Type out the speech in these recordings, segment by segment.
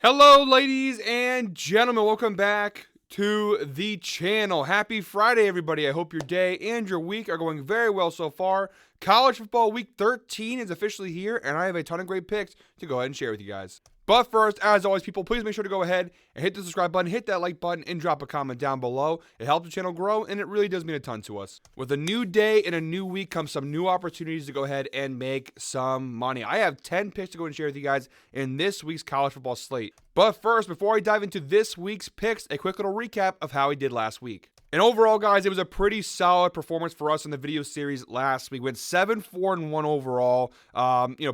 Hello, ladies and gentlemen. Welcome back to the channel. Happy Friday, everybody. I hope your day and your week are going very well so far. College football week 13 is officially here, and I have a ton of great picks to go ahead and share with you guys. But first, as always, people, please make sure to go ahead and hit the subscribe button, hit that like button, and drop a comment down below. It helps the channel grow, and it really does mean a ton to us. With a new day and a new week comes some new opportunities to go ahead and make some money. I have 10 picks to go and share with you guys in this week's college football slate. But first, before I dive into this week's picks, a quick little recap of how I did last week. And overall, guys, it was a pretty solid performance for us in the video series last week. We went 7-4-1 overall.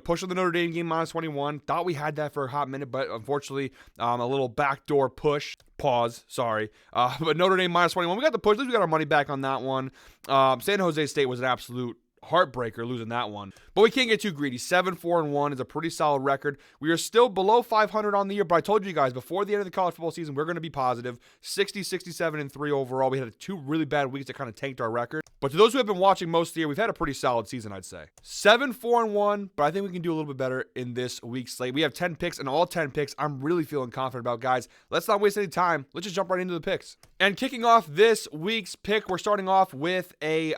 Pushing the Notre Dame game -21. Thought we had that for a hot minute, but unfortunately, a little backdoor push. Pause. Sorry. But Notre Dame -21. We got the push. At least we got our money back on that one. San Jose State was an absolute heartbreaker losing that one. But we can't get too greedy. 7-4-1 is a pretty solid record. We are still below 500 on the year, but I told you guys before the end of the college football season, we're going to be positive. 60, 67, and 3 overall. We had 2 really bad weeks that kind of tanked our record. But to those who have been watching most of the year, we've had a pretty solid season, I'd say. 7-4-1, but I think we can do a little bit better in this week's slate. We have 10 picks, and all 10 picks I'm really feeling confident about, guys. Let's not waste any time. Let's just jump right into the picks. And kicking off this week's pick, we're starting off with a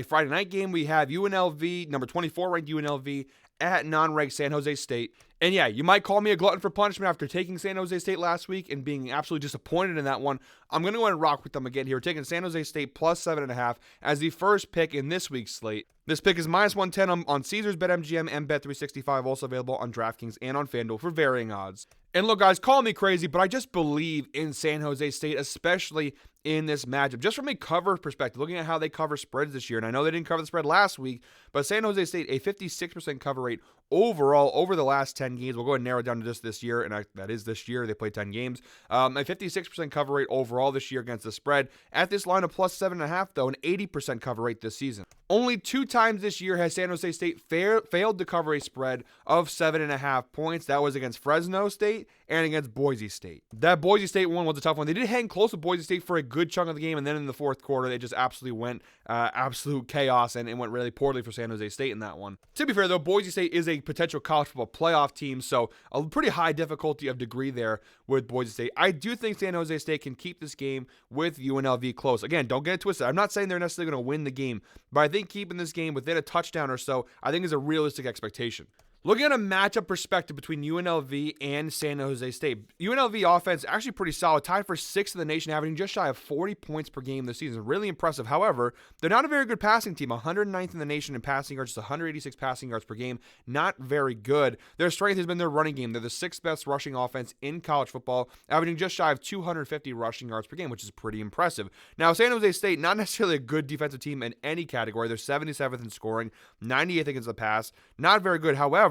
Friday night game. We have UNLV, number 24 ranked UNLV, at non-ranked San Jose State. And yeah, you might call me a glutton for punishment after taking San Jose State last week and being absolutely disappointed in that one. I'm going to go ahead and rock with them again here. We're taking San Jose State plus 7.5 as the first pick in this week's slate. This pick is -110 on Caesars, BetMGM, and Bet365, also available on DraftKings and on FanDuel for varying odds. And look, guys, call me crazy, but I just believe in San Jose State, especially in this matchup. Just from a cover perspective, looking at how they cover spreads this year, and I know they didn't cover the spread last week, but San Jose State, a 56% cover rate overall over the last 10 games. We'll go ahead and narrow it down to just this year, and that is this year. They played 10 games. A 56% cover rate overall this year against the spread. At this line of plus 7.5, though, an 80% cover rate this season. Only 2 times this year has San Jose State failed to cover a spread of 7.5 points. That was against Fresno State and against Boise State. That Boise State one was a tough one. They did hang close with Boise State for a good chunk of the game, and then in the fourth quarter, they just absolutely went absolute chaos, and it went really poorly for San Jose State in that one. To be fair, though, Boise State is a potential college football playoff team, so a pretty high difficulty of degree there with Boise State. I do think San Jose State can keep this game with UNLV close. Again, don't get it twisted. I'm not saying they're necessarily going to win the game, but I think keeping this game within a touchdown or so, I think is a realistic expectation. Looking at a matchup perspective between UNLV and San Jose State, UNLV offense actually pretty solid, tied for 6th in the nation, averaging just shy of 40 points per game this season. Really impressive. However, they're not a very good passing team. 109th in the nation in passing yards, just 186 passing yards per game. Not very good. Their strength has been their running game. They're the 6th best rushing offense in college football, averaging just shy of 250 rushing yards per game, which is pretty impressive. Now, San Jose State, not necessarily a good defensive team in any category. They're 77th in scoring, 98th against the pass. Not very good. However,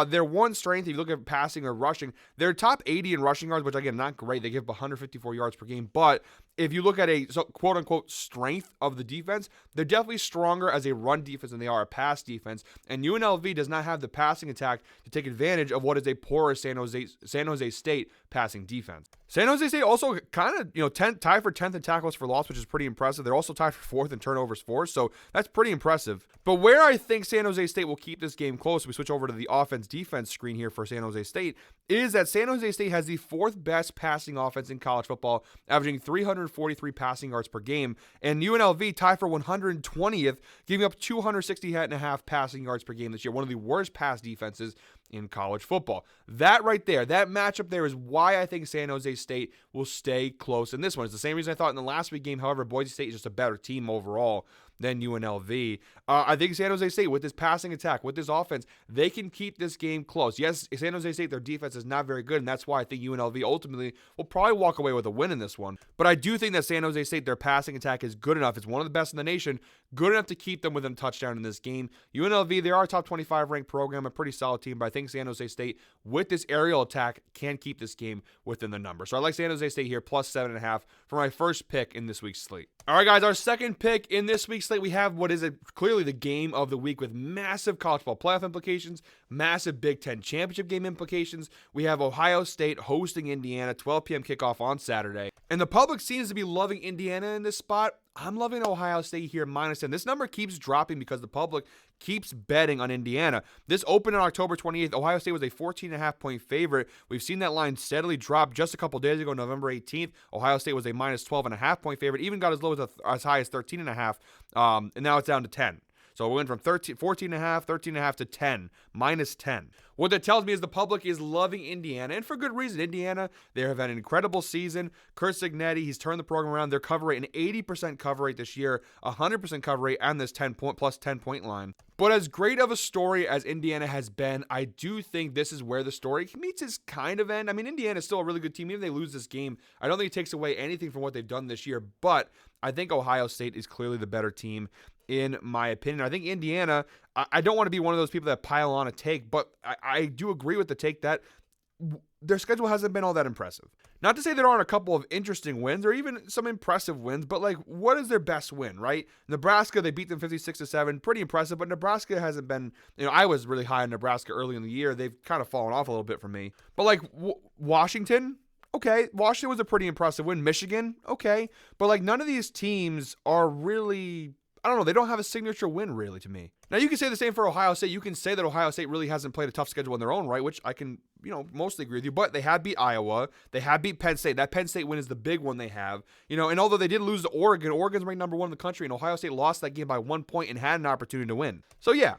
their one strength, if you look at passing or rushing, they're top 80 in rushing yards, which again, not great. They give up 154 yards per game. But if you look at a quote unquote strength of the defense, they're definitely stronger as a run defense than they are a pass defense. And UNLV does not have the passing attack to take advantage of what is a porous San Jose State passing defense. San Jose State also kind of, tied for 10th in tackles for loss, which is pretty impressive. They're also tied for 4th in turnovers forced, so that's pretty impressive. But where I think San Jose State will keep this game close, we switch over to the offense-defense screen here for San Jose State, is that San Jose State has the 4th best passing offense in college football, averaging 343 passing yards per game, and UNLV tied for 120th, giving up 260.5 passing yards per game this year, one of the worst pass defenses in college football. That right there, that matchup there is why I think San Jose State will stay close in this one. It's the same reason I thought in the last week game. However, Boise State is just a better team overall than UNLV. I think San Jose State, with this passing attack, with this offense, they can keep this game close. Yes, San Jose State, their defense is not very good, and that's why I think UNLV ultimately will probably walk away with a win in this one. But I do think that San Jose State, their passing attack is good enough. It's one of the best in the nation, good enough to keep them within a touchdown in this game. UNLV, they are a top 25 ranked program, a pretty solid team, but I think San Jose State, with this aerial attack, can keep this game within the number. So I like San Jose State here, plus 7.5 for my first pick in this week's slate. All right, guys, our second pick in this week's slate, we have what is clearly the game of the week with massive college football playoff implications, massive Big Ten championship game implications. We have Ohio State hosting Indiana, 12 p.m. kickoff on Saturday. And the public seems to be loving Indiana in this spot. I'm loving Ohio State here -10. This number keeps dropping because the public keeps betting on Indiana. This opened on October 28th. Ohio State was a 14.5-point favorite. We've seen that line steadily drop. Just a couple days ago, November 18th, Ohio State was a -12.5-point favorite. Even got as low as high as 13.5, and now it's down to 10. So it went from 14.5 to 10, -10. What that tells me is the public is loving Indiana, and for good reason. Indiana, they have had an incredible season. Curt Cignetti, he's turned the program around. Their cover rate, an 80% cover rate this year, 100% cover rate on this 10-point line. But as great of a story as Indiana has been, I do think this is where the story meets its kind of end. I mean, Indiana is still a really good team. Even if they lose this game, I don't think it takes away anything from what they've done this year. But I think Ohio State is clearly the better team, in my opinion. I think Indiana, I don't want to be one of those people that pile on a take, but I do agree with the take that their schedule hasn't been all that impressive. Not to say there aren't a couple of interesting wins or even some impressive wins, but like, what is their best win, right? Nebraska, they beat them 56-7, pretty impressive, but Nebraska hasn't been, I was really high on Nebraska early in the year. They've kind of fallen off a little bit for me. But like Washington, okay, Washington was a pretty impressive win. Michigan, okay, but like none of these teams are really, I don't know, they don't have a signature win really to me. Now you can say the same for Ohio State. You can say that Ohio State really hasn't played a tough schedule in their own right, which I can, mostly agree with you, but they have beat Iowa. They have beat Penn State. That Penn State win is the big one they have. And although they did lose to Oregon, Oregon's ranked number 1 in the country, and Ohio State lost that game by 1 point and had an opportunity to win. So yeah,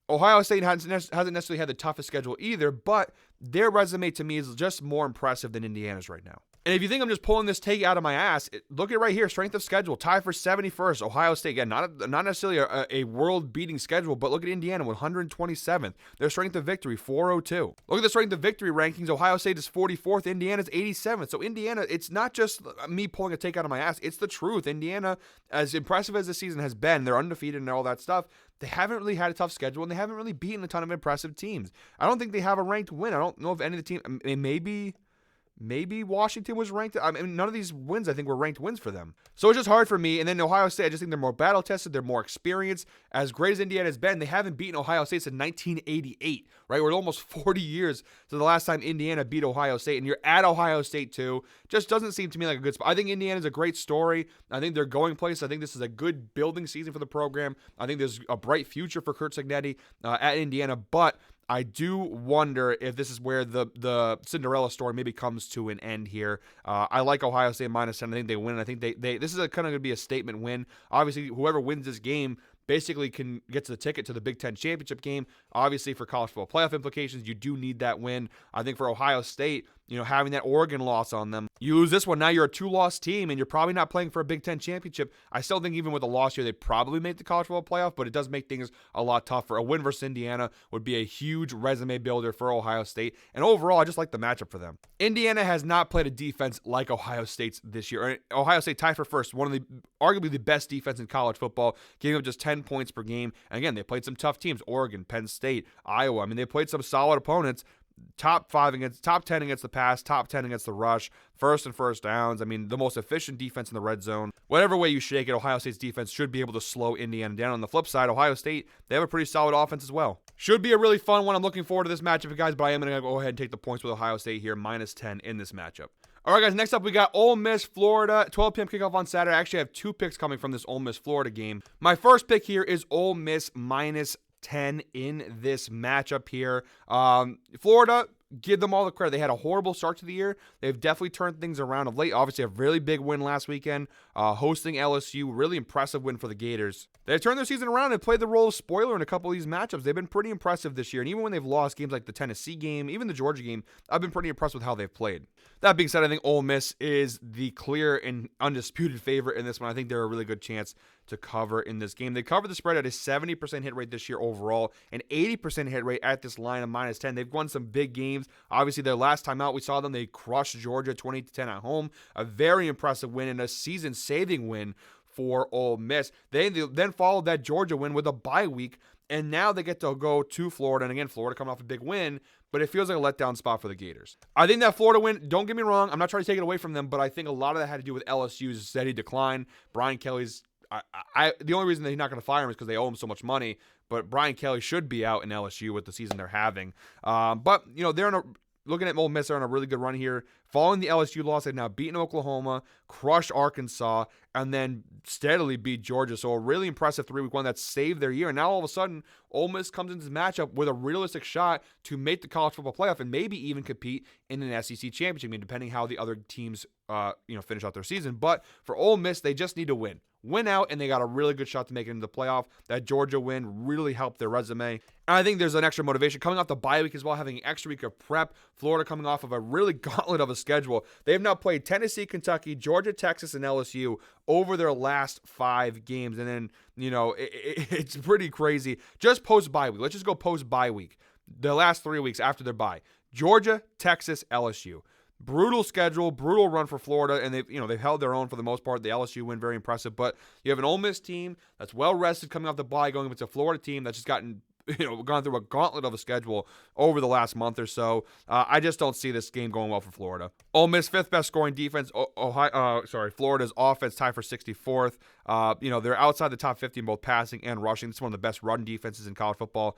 Ohio State hasn't necessarily had the toughest schedule either, but their resume to me is just more impressive than Indiana's right now. And if you think I'm just pulling this take out of my ass, look at it right here. Strength of schedule, tie for 71st. Ohio State, again, not necessarily a world-beating schedule, but look at Indiana with 127th. Their strength of victory, 402. Look at the strength of victory rankings. Ohio State is 44th. Indiana's 87th. So Indiana, it's not just me pulling a take out of my ass. It's the truth. Indiana, as impressive as the season has been, they're undefeated and all that stuff. They haven't really had a tough schedule, and they haven't really beaten a ton of impressive teams. I don't think they have a ranked win. I don't know if any of the team, maybe Washington was ranked. I mean, none of these wins, I think, were ranked wins for them. So it's just hard for me. And then Ohio State, I just think they're more battle-tested. They're more experienced. As great as Indiana has been, they haven't beaten Ohio State since 1988, right? We're almost 40 years to the last time Indiana beat Ohio State. And you're at Ohio State, too. Just doesn't seem to me like a good spot. I think Indiana's a great story. I think they're going places. I think this is a good building season for the program. I think there's a bright future for Curt Cignetti at Indiana. But I do wonder if this is where the Cinderella story maybe comes to an end here. I like Ohio State -10. I think they win. I think this is kind of going to be a statement win. Obviously, whoever wins this game basically can get to the ticket to the Big Ten championship game. Obviously, for college football playoff implications, you do need that win. I think for Ohio State, having that Oregon loss on them, you lose this one, now you're a 2-loss team, and you're probably not playing for a Big Ten championship. I still think even with a loss here, they probably make the college football playoff, but it does make things a lot tougher. A win versus Indiana would be a huge resume builder for Ohio State, and overall, I just like the matchup for them. Indiana has not played a defense like Ohio State's this year. Ohio State tied for first, one of the arguably the best defense in college football, giving up just 10 points per game. And again, they played some tough teams, Oregon, Penn State, Iowa. I mean, they played some solid opponents. Top 10 against the pass, top 10 against the rush, first and first downs. I mean, the most efficient defense in the red zone. Whatever way you shake it, Ohio State's defense should be able to slow Indiana down. On the flip side, Ohio State, they have a pretty solid offense as well. Should be a really fun one. I'm looking forward to this matchup, guys, but I am going to go ahead and take the points with Ohio State here, -10 in this matchup. All right, guys, next up we got Ole Miss, Florida, 12 p.m. kickoff on Saturday. I actually have 2 picks coming from this Ole Miss, Florida game. My first pick here is Ole Miss -10 in this matchup here. Florida, give them all the credit. They had a horrible start to the year. They've definitely turned things around of late. Obviously, a really big win last weekend, hosting LSU. Really impressive win for the Gators. They've turned their season around and played the role of spoiler in a couple of these matchups. They've been pretty impressive this year. And even when they've lost games like the Tennessee game, even the Georgia game, I've been pretty impressed with how they've played. That being said, I think Ole Miss is the clear and undisputed favorite in this one. I think they're a really good chance to cover in this game. They covered the spread at a 70% hit rate this year overall, an 80% hit rate at this line of -10. They've won some big games. Obviously, their last time out, we saw them. They crushed Georgia 20-10 at home. A very impressive win and a season-saving win for Ole Miss. They then followed that Georgia win with a bye week, and now they get to go to Florida. And again, Florida coming off a big win, but it feels like a letdown spot for the Gators. I think that Florida win, don't get me wrong, I'm not trying to take it away from them, but I think a lot of that had to do with LSU's steady decline. Brian Kelly's the only reason that he's not going to fire him is because they owe him so much money. But Brian Kelly should be out in LSU with the season they're having. But they're in a looking at Ole Miss, they're on a really good run here. Following the LSU loss, they've now beaten Oklahoma, crushed Arkansas, and then steadily beat Georgia. So a really impressive 3-week one that saved their year. And now all of a sudden, Ole Miss comes into this matchup with a realistic shot to make the college football playoff and maybe even compete in an SEC championship, I mean, depending how the other teams finish out their season. But for Ole Miss, they just need to win out, and they got a really good shot to make it into the playoff. That Georgia win really helped their resume. And I think there's an extra motivation coming off the bye week as well, having an extra week of prep. Florida coming off of a really gauntlet of a schedule. They have now played Tennessee, Kentucky, Georgia, Texas, and LSU over their last 5 games. And then, it's pretty crazy. Just post-bye week. Let's just go post-bye week. The last 3 weeks after their bye. Georgia, Texas, LSU. Brutal schedule, brutal run for Florida, and they've held their own for the most part. The LSU win, very impressive. But you have an Ole Miss team that's well rested coming off the bye, going against a Florida team that's just gone through a gauntlet of a schedule over the last month or so. I just don't see this game going well for Florida. Ole Miss, 5th best scoring defense. Florida's offense tied for 64th. They're outside the top 50 in both passing and rushing. It's one of the best run defenses in college football.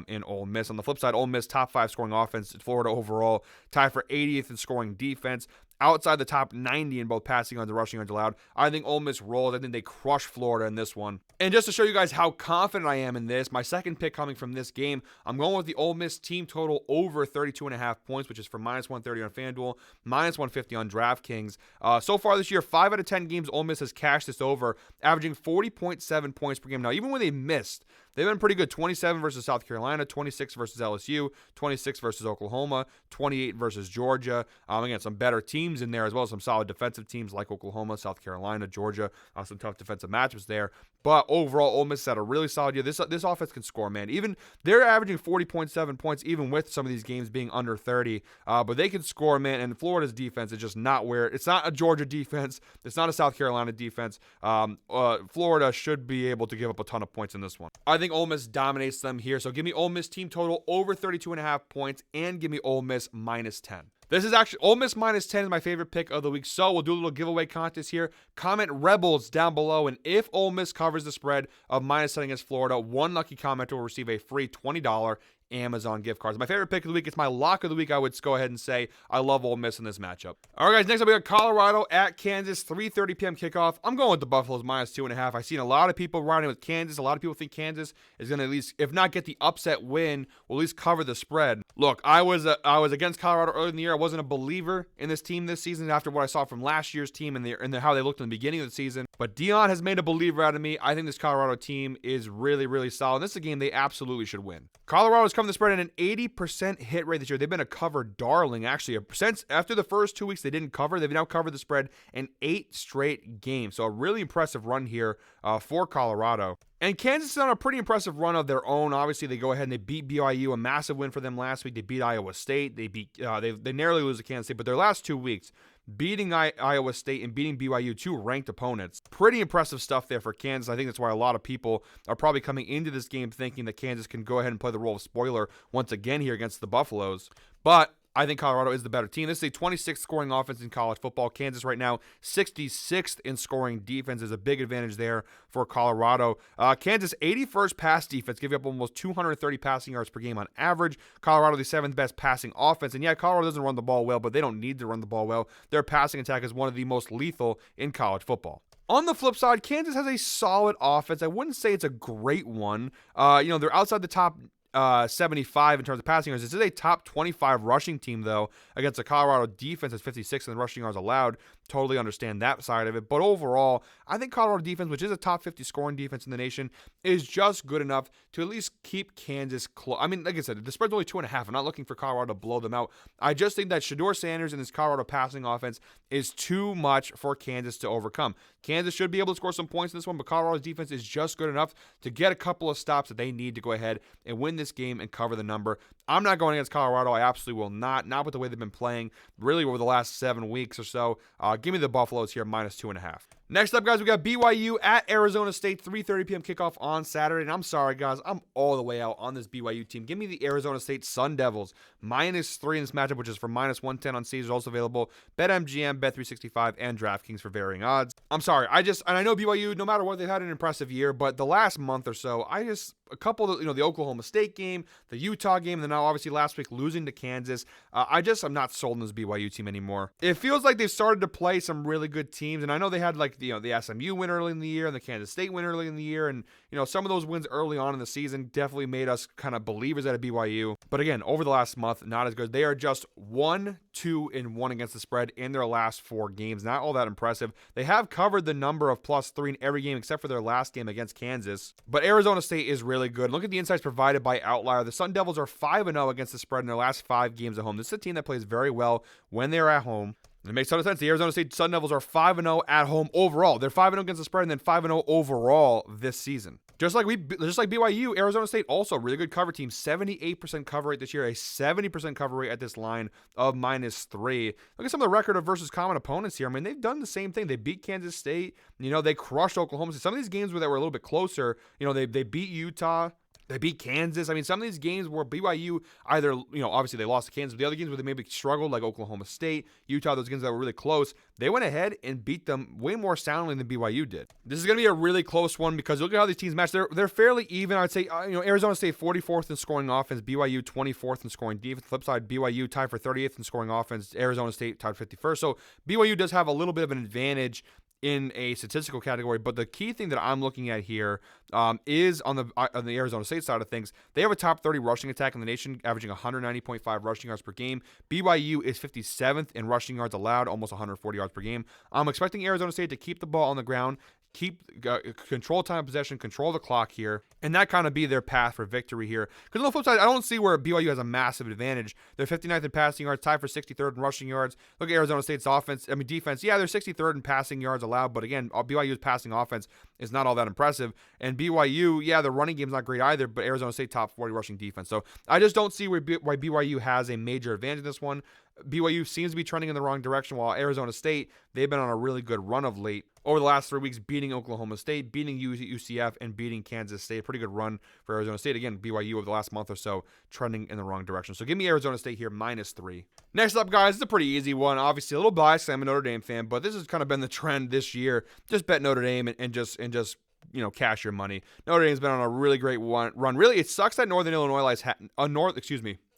In Ole Miss. On the flip side, Ole Miss top 5 scoring offense. Florida overall tied for 80th in scoring defense. Outside the top 90 in both passing yards and rushing yards allowed. I think Ole Miss rolls. I think they crush Florida in this one. And just to show you guys how confident I am in this, my second pick coming from this game, I'm going with the Ole Miss team total over 32.5 points, which is for -130 on FanDuel, -150 on DraftKings. So far this year, 5 out of 10 games Ole Miss has cashed this over, averaging 40.7 points per game. Now, even when they missed, they've been pretty good. 27 versus South Carolina, 26 versus LSU, 26 versus Oklahoma, 28 versus Georgia. Again, some better teams in there as well as some solid defensive teams like Oklahoma, South Carolina, Georgia. Some tough defensive matchups there. But overall, Ole Miss had a really solid year. This offense can score, man. Even they're averaging 40.7 points, even with some of these games being under 30. But they can score, man. And Florida's defense is just not where it's not a Georgia defense. It's not a South Carolina defense. Florida should be able to give up a ton of points in this one. I think Ole Miss dominates them here. So give me Ole Miss team total over 32.5 points and give me Ole Miss -10. This is actually Ole Miss -10 is my favorite pick of the week. So we'll do a little giveaway contest here. Comment Rebels down below. And if Ole Miss covers the spread of -10 against Florida, one lucky commenter will receive a free $20 Amazon gift cards. My favorite pick of the week. It's my lock of the week. I would go ahead and say I love Ole Miss in this matchup. All right, guys. Next up, we got Colorado at Kansas, 3:30 p.m. kickoff. I'm going with the Buffaloes -2.5. I've seen a lot of people riding with Kansas. A lot of people think Kansas is going to at least, if not get the upset win, will at least cover the spread. Look, I was against Colorado early in the year. I wasn't a believer in this team this season after what I saw from last year's team and how they looked in the beginning of the season. But Dion has made a believer out of me. I think this Colorado team is really, really solid. This is a game they absolutely should win. Colorado's come to the spread at an 80% hit rate this year. They've been a cover darling, actually. Since after the first 2 weeks they didn't cover, they've now covered the spread in 8 straight games. So a really impressive run here for Colorado. And Kansas is on a pretty impressive run of their own. Obviously, they go ahead and they beat BYU, a massive win for them last week. They beat Iowa State. They narrowly lose to Kansas State, but their last 2 weeks, beating Iowa State and beating BYU, 2 ranked opponents. Pretty impressive stuff there for Kansas. I think that's why a lot of people are probably coming into this game thinking that Kansas can go ahead and play the role of spoiler once again here against the Buffaloes. But I think Colorado is the better team. This is a 26th scoring offense in college football. Kansas right now, 66th in scoring defense is a big advantage there for Colorado. Kansas, 81st pass defense, giving up almost 230 passing yards per game on average. Colorado, the 7th best passing offense. And yeah, Colorado doesn't run the ball well, but they don't need to run the ball well. Their passing attack is one of the most lethal in college football. On the flip side, Kansas has a solid offense. I wouldn't say it's a great one. They're outside the top 75 in terms of passing yards. This is a top 25 rushing team, though, against a Colorado defense that's 56 in rushing yards allowed. Totally understand that side of it. But overall, I think Colorado defense, which is a top 50 scoring defense in the nation, is just good enough to at least keep Kansas close. I mean, like I said, the spread's only 2.5. I'm not looking for Colorado to blow them out. I just think that Shedeur Sanders and this Colorado passing offense is too much for Kansas to overcome. Kansas should be able to score some points in this one, but Colorado's defense is just good enough to get a couple of stops that they need to go ahead and win this game and cover the number. I'm not going against Colorado. I absolutely will not. Not with the way they've been playing really over the last 7 weeks or so. Give me the Buffaloes here, -2.5. Next up, guys, we got BYU at Arizona State, 3:30 p.m. kickoff on Saturday. And I'm sorry, guys, I'm all the way out on this BYU team. Give me the Arizona State Sun Devils, -3 in this matchup, which is for -110 on Caesars. Also available BetMGM, Bet365, and DraftKings for varying odds. I'm sorry, and I know BYU, no matter what, they've had an impressive year, but the last month or so, a couple of, the Oklahoma State game, the Utah game, and then now obviously last week losing to Kansas. I'm not sold on this BYU team anymore. It feels like they've started to play some really good teams, and I know they had like the SMU win early in the year and the Kansas State win early in the year, and some of those wins early on in the season definitely made us kind of believers at a BYU. But again, over the last month, not as good. They are just 1-2-1 against the spread in their last 4 games. Not all that impressive. They have covered the number of +3 in every game except for their last game against Kansas. But Arizona State is really good. Look at the insights provided by Outlier. The Sun Devils are 5-0 against the spread in their last 5 games at home. This is a team that plays very well when they're at home. It makes a ton of sense. The Arizona State Sun Devils are 5-0 at home overall. They're 5-0 against the spread and then 5-0 overall this season. Just like BYU, Arizona State also a really good cover team. 78% cover rate this year, a 70% cover rate at this line of -3. Look at some of the record of versus common opponents here. I mean, they've done the same thing. They beat Kansas State. They crushed Oklahoma State. Some of these games that were a little bit closer. They beat Utah. They beat Kansas. I mean, some of these games where BYU either, obviously they lost to Kansas, but the other games where they maybe struggled, like Oklahoma State, Utah, those games that were really close, they went ahead and beat them way more soundly than BYU did. This is going to be a really close one because look at how these teams match. They're fairly even. I'd say, Arizona State 44th in scoring offense, BYU 24th in scoring defense. Flip side, BYU tied for 38th in scoring offense, Arizona State tied 51st. So BYU does have a little bit of an advantage in a statistical category, but the key thing that I'm looking at here is on the Arizona State side of things. They have a top 30 rushing attack in the nation, averaging 190.5 rushing yards per game. BYU is 57th in rushing yards allowed, almost 140 yards per game. I'm expecting Arizona State to keep the ball on the ground, control time of possession, control the clock here, and that kind of be their path for victory here. Because on the flip side, I don't see where BYU has a massive advantage. They're 59th in passing yards, tied for 63rd in rushing yards. Look at Arizona State's defense. Yeah, they're 63rd in passing yards allowed, but again, BYU's passing offense is not all that impressive. And BYU, yeah, the running game's not great either, but Arizona State top 40 rushing defense. So I just don't see why BYU has a major advantage in this one. BYU seems to be trending in the wrong direction, while Arizona State, they've been on a really good run of late. Over the last 3 weeks, beating Oklahoma State, beating UCF, and beating Kansas State. Pretty good run for Arizona State. Again, BYU over the last month or so, trending in the wrong direction. So give me Arizona State here, -3. Next up, guys, it's a pretty easy one. Obviously, a little biased. I'm a Notre Dame fan, but this has kind of been the trend this year. Just bet Notre Dame and just cash your money. Notre Dame's been on a really great run. Really, it sucks that Northern Illinois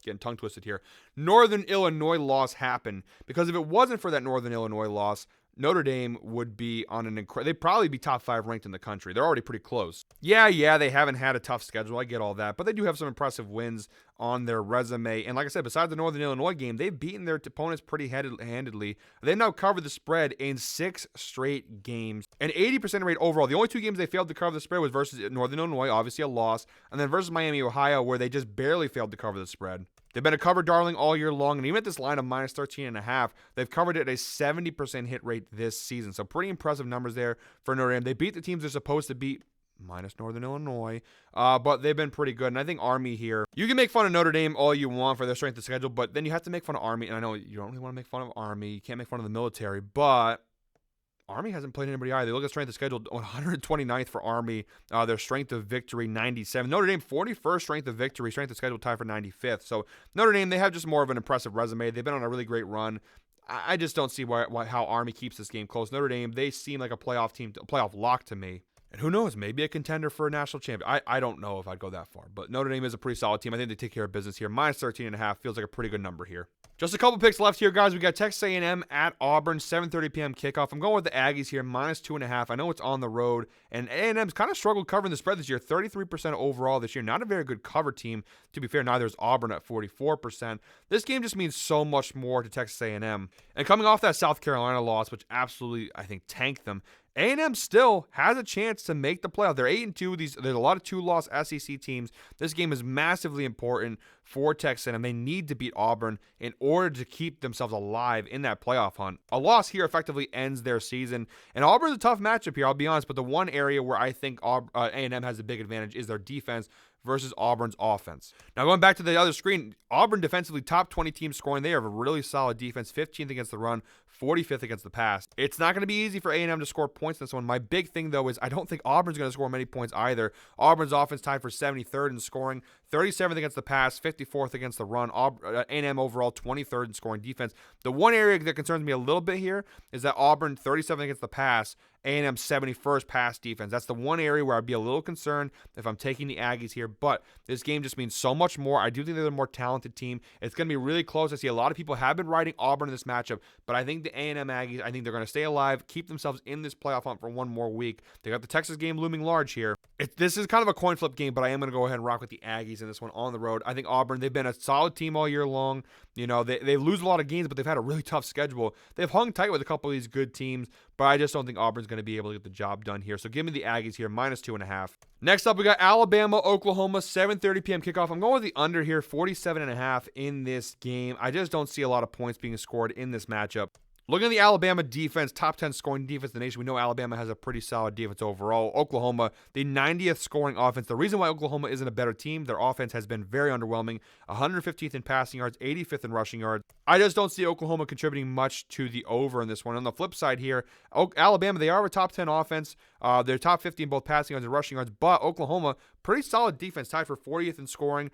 getting tongue twisted here. Northern Illinois loss happened because if it wasn't for that Northern Illinois loss, Notre Dame would be on they'd probably be top 5 ranked in the country. They're already pretty close. Yeah, they haven't had a tough schedule. I get all that, but they do have some impressive wins on their resume. And like I said, besides the Northern Illinois game, they've beaten their opponents pretty handedly. They've now covered the spread in 6 straight games, and 80% rate overall. The only 2 games they failed to cover the spread was versus Northern Illinois, obviously a loss, and then versus Miami, Ohio, where they just barely failed to cover the spread. They've been a cover darling all year long, and even at this line of -13.5, they've covered it at a 70% hit rate this season. So pretty impressive numbers there for Notre Dame. They beat the teams they're supposed to beat, minus Northern Illinois, but they've been pretty good. And I think Army here, you can make fun of Notre Dame all you want for their strength of schedule, but then you have to make fun of Army. And I know you don't really want to make fun of Army. You can't make fun of the military, but Army hasn't played anybody either. Look at strength of schedule, 129th for Army. Their strength of victory, 97. Notre Dame, 41st strength of victory. Strength of schedule tied for 95th. So Notre Dame, they have just more of an impressive resume. They've been on a really great run. I just don't see how Army keeps this game close. Notre Dame, they seem like a playoff team, a playoff lock to me. And who knows, maybe a contender for a national champion. I don't know if I'd go that far. But Notre Dame is a pretty solid team. I think they take care of business here. -13.5 feels like a pretty good number here. Just a couple picks left here, guys. We got Texas A&M at Auburn, 7:30 p.m. kickoff. I'm going with the Aggies here, -2.5. I know it's on the road, and A&M's kind of struggled covering the spread this year, 33% overall this year. Not a very good cover team. To be fair, neither is Auburn at 44%. This game just means so much more to Texas A&M. And coming off that South Carolina loss, which absolutely, I think, tanked them, A&M still has a chance to make the playoff. They're 8-2. There's a lot of 2-loss SEC teams. This game is massively important for Texas A&M. They need to beat Auburn in order to keep themselves alive in that playoff hunt. A loss here effectively ends their season. And Auburn's a tough matchup here, I'll be honest. But the one area where I think A&M has a big advantage is their defense versus Auburn's offense. Now going back to the other screen, Auburn defensively top 20 team scoring. They have a really solid defense, 15th against the run, 45th against the pass. It's not going to be easy for A&M to score points in this one. My big thing, though, is I don't think Auburn's going to score many points either. Auburn's offense tied for 73rd in scoring, 37th against the pass, 54th against the run. A&M overall 23rd in scoring defense. The one area that concerns me a little bit here is that Auburn 37th against the pass, A&M 71st pass defense. That's the one area where I'd be a little concerned if I'm taking the Aggies here, but this game just means so much more. I do think they're the more talented team. It's going to be really close. I see a lot of people have been riding Auburn in this matchup, but I think the A&M Aggies, I think they're going to stay alive, keep themselves in this playoff hunt for one more week. They got the Texas game looming large here. This is kind of a coin flip game, but I am going to go ahead and rock with the Aggies in this one on the road. I think Auburn, they've been a solid team all year long. You know, they lose a lot of games, but they've had a really tough schedule. They've hung tight with a couple of these good teams, but I just don't think Auburn's going to be able to get the job done here. So give me the Aggies here, -2.5. Next up, we got Alabama, Oklahoma, 7:30 p.m. kickoff. I'm going with the under here, 47.5 in this game. I just don't see a lot of points being scored in this matchup. Looking at the Alabama defense, top 10 scoring defense in the nation. We know Alabama has a pretty solid defense overall. Oklahoma, the 90th scoring offense. The reason why Oklahoma isn't a better team, their offense has been very underwhelming. 115th in passing yards, 85th in rushing yards. I just don't see Oklahoma contributing much to the over in this one. On the flip side here, Alabama, they are a top 10 offense. They're top 50 in both passing yards and rushing yards, but Oklahoma, pretty solid defense, tied for 40th in scoring.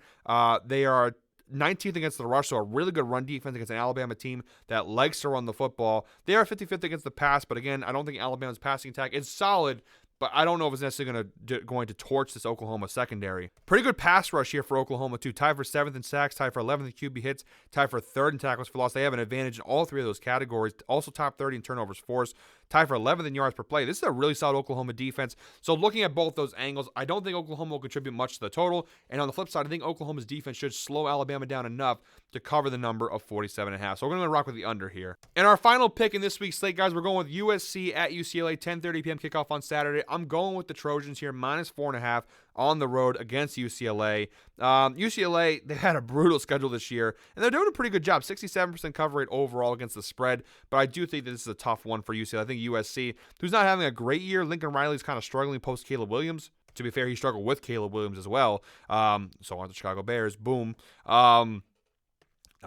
They are 19th against the rush, so a really good run defense against an Alabama team that likes to run the football. They are 55th against the pass, but again, I don't think Alabama's passing attack is solid, but I don't know if it's necessarily going to torch this Oklahoma secondary. Pretty good pass rush here for Oklahoma, too. Tied for 7th in sacks, tied for 11th in QB hits, tied for 3rd in tackles for loss. They have an advantage in all three of those categories. Also top 30 in turnovers forced, tied for 11th in yards per play. This is a really solid Oklahoma defense. So looking at both those angles, I don't think Oklahoma will contribute much to the total. And on the flip side, I think Oklahoma's defense should slow Alabama down enough to cover the number of 47.5. So we're going to rock with the under here. And our final pick in this week's slate, guys, we're going with USC at UCLA, 10:30 p.m. kickoff on Saturday. I'm going with the Trojans here, -4.5 on the road against UCLA. UCLA, they've had a brutal schedule this year, and they're doing a pretty good job. 67% cover rate overall against the spread, but I do think that this is a tough one for UCLA. I think USC, who's not having a great year, Lincoln Riley's kind of struggling post Caleb Williams. To be fair, he struggled with Caleb Williams as well. So on the Chicago Bears, boom. That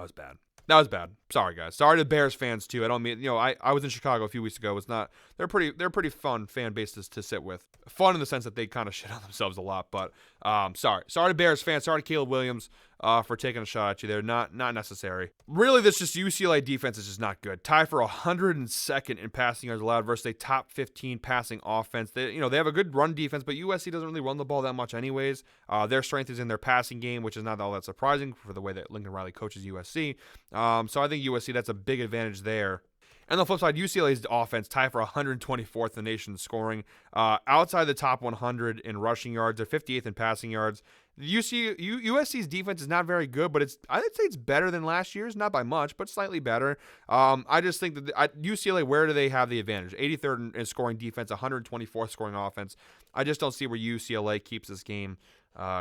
was bad. That was bad. Sorry, guys. Sorry to Bears fans too. I don't mean, I was in Chicago a few weeks ago. It's not. They're pretty fun fan bases to sit with. Fun in the sense that they kind of shit on themselves a lot. But sorry to Bears fans. Sorry to Caleb Williams for taking a shot at you there. Not necessary. Really, this just UCLA defense is just not good. Tied for 102nd in passing yards allowed versus a top 15 passing offense. They have a good run defense, but USC doesn't really run the ball that much anyways. Their strength is in their passing game, which is not all that surprising for the way that Lincoln Riley coaches USC. So I think USC, that's a big advantage there. And on the flip side, UCLA's offense tied for 124th in the nation in scoring. Outside the top 100 in rushing yards, they're 58th in passing yards. USC's defense is not very good, but I'd say it's better than last year's, not by much, but slightly better. I just think that UCLA, where do they have the advantage? 83rd in scoring defense, 124th scoring offense. I just don't see where UCLA keeps this game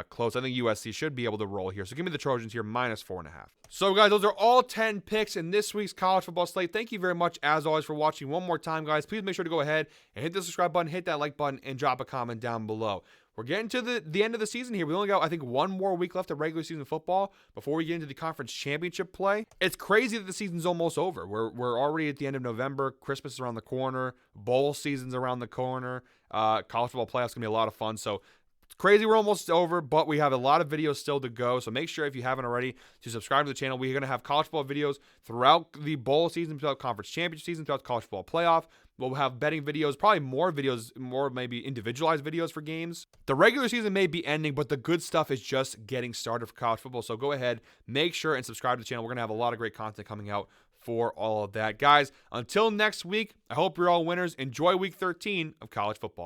close. I think USC should be able to roll here. So give me the Trojans here, -4.5. So guys, those are all 10 picks in this week's college football slate. Thank you very much, as always, for watching. One more time, guys, please make sure to go ahead and hit the subscribe button, hit that like button, and drop a comment down below. We're getting to the end of the season here. We only got, I think, one more week left of regular season football before we get into the conference championship play. It's crazy that the season's almost over. We're already at the end of November. Christmas is around the corner. Bowl season's around the corner. College football playoffs going to be a lot of fun. So it's crazy we're almost over, but we have a lot of videos still to go. So make sure, if you haven't already, to subscribe to the channel. We're going to have college football videos throughout the bowl season, throughout conference championship season, throughout college football playoff. We'll have betting videos, probably more videos, more maybe individualized videos for games. The regular season may be ending, but the good stuff is just getting started for college football. So go ahead, make sure and subscribe to the channel. We're going to have a lot of great content coming out for all of that. Guys, until next week, I hope you're all winners. Enjoy week 13 of college football.